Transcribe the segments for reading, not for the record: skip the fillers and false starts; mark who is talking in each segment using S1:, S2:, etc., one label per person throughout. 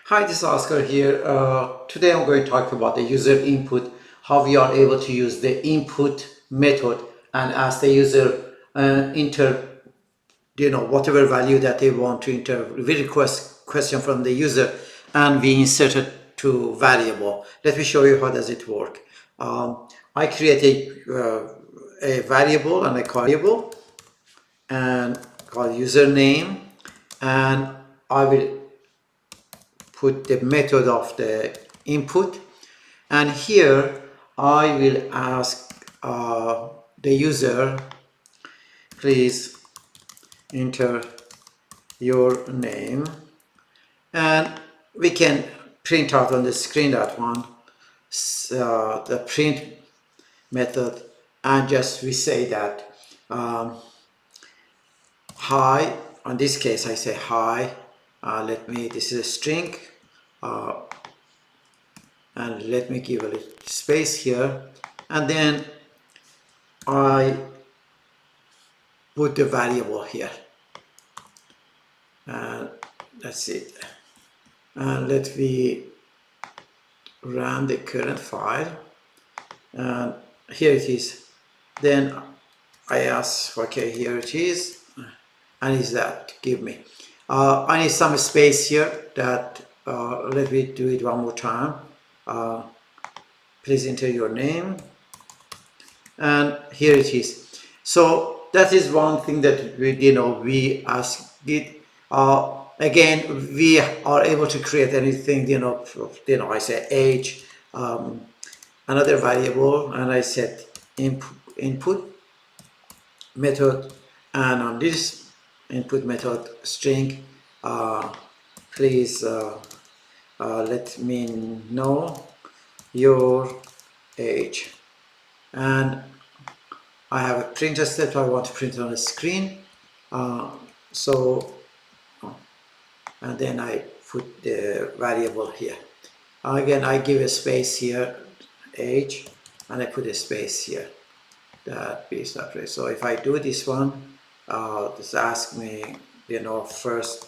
S1: Hi, this is Oscar here. Today I'm going to talk about the user input, how we are able to use the input method and ask the user enter, whatever value that they want to enter. We request question from the user and we insert it to variable. Let me show you how does it work. I create a variable and a variable and call username, and I will put the method of the input, and here I will ask the user, please enter your name, and we can print out on the screen that one, the print method, and just we say that hi. In this case I say hi. This is a string, and let me give a little space here, and then I put the variable here, and that's it. And let me run the current file, and here it is. Then I ask, okay, here it is, and is that give me I need some space here. That let me do it one more time. Please enter your name, and here it is. So that is one thing that we ask it. Again, we are able to create anything. I say age, another variable, and I set input method, and on this input method string, please let me know your age, and I have a printer step. I want to print it on the screen, and then I put the variable here. Again, I give a space here, age, and I put a space here, that be separate. So if I do this one, just ask me, first,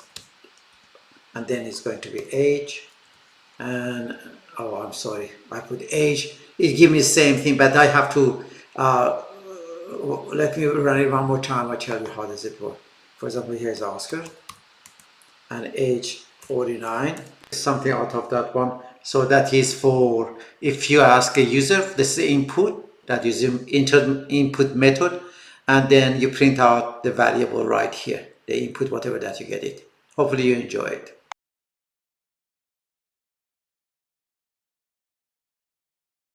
S1: and then it's going to be age, and oh, I'm sorry, I put age. It gives me the same thing, but I have to let me run it one more time. I tell you how does it work. For example, here's Oscar, and age 49, something out of that one. So that is for if you ask a user this input, that is input method, and then you print out the variable right here, the input, whatever that you get it. Hopefully you enjoy it.